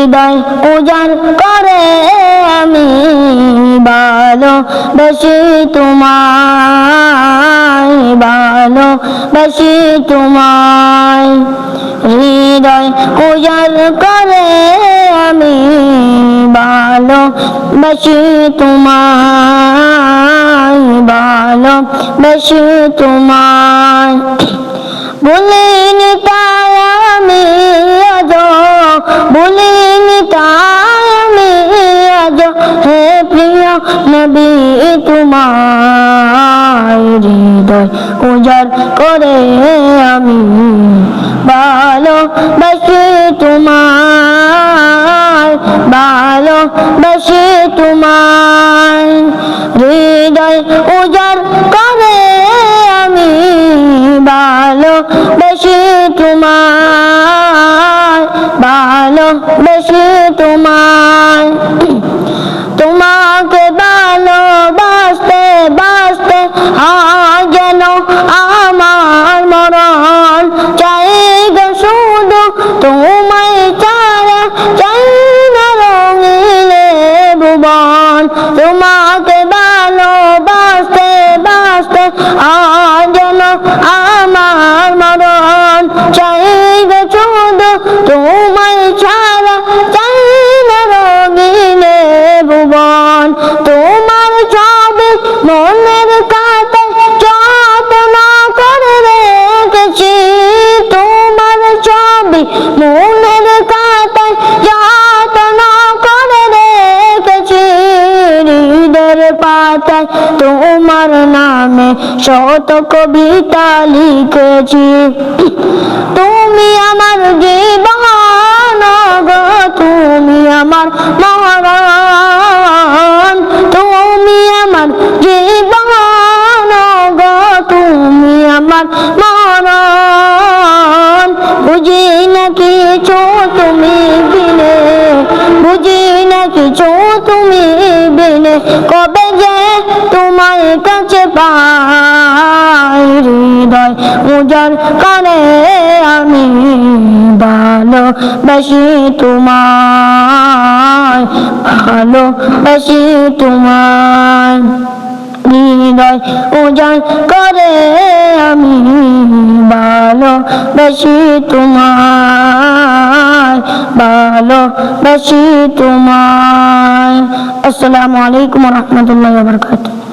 হৃদয় উজাড় করে আমি ভালোবাসি তোমায়, ভালোবাসি তোমায়। হৃদয় উজাড় করে আমি ভালোবাসি তোমায়, ভালোবাসি তোমায়। ভুলিনি তাই আমি আজো, ভুলিনি তাই আমি আজো হে প্রিয় নবী তোমায়। হৃদয় উজাড় করে আমি ভালোবাসি তোমায়, ভালোবাসি তোমায়। হৃদয় উজাড় করে আমি ভালোবাসি তোমায়, ভালোবাসি তোমায়। তোমাকে ভালোবাসতে বাসতে যেন আমার মরণ চাই গো শুধু তোমায় ছাড়া, চাই না রঙিলে ভুবন। তোমাকে ভালোবাসতে বাসতে যেন আমার মরণ চাই গো শুধু তোমায় ছাড়া, চাই না রঙিলে ভুবন। তোমার ছবি মনের খাতায় যত্ন করে রেখেছি, তোমার ছবি মনের খাতায় যত্ন করে রেখেছি। হৃদয়ের পাতায় তোমার নামে শত কবিতা লিখেছি। তুমি আমার জীবন গো, তুমি আমার মরণ, তুমি আমার জীবন গো, তুমি আমার মরণ। বুঝি না কিছু তুমি বিনে, বুঝি না কিছু তুমি বিনে, কবে যে তোমার কাছে পাই। হৃদয় উজাড় করে আমি ভালোবাসি তোমায়, ভালোবাসি তোমায়। হৃদয় উজাড় করে আমি ভালোবাসি তোমায়, ভালোবাসি তোমায়। আসসালামু আলাইকুম ওয়া রাহমাতুল্লাহি ওয়া বারাকাতুহু।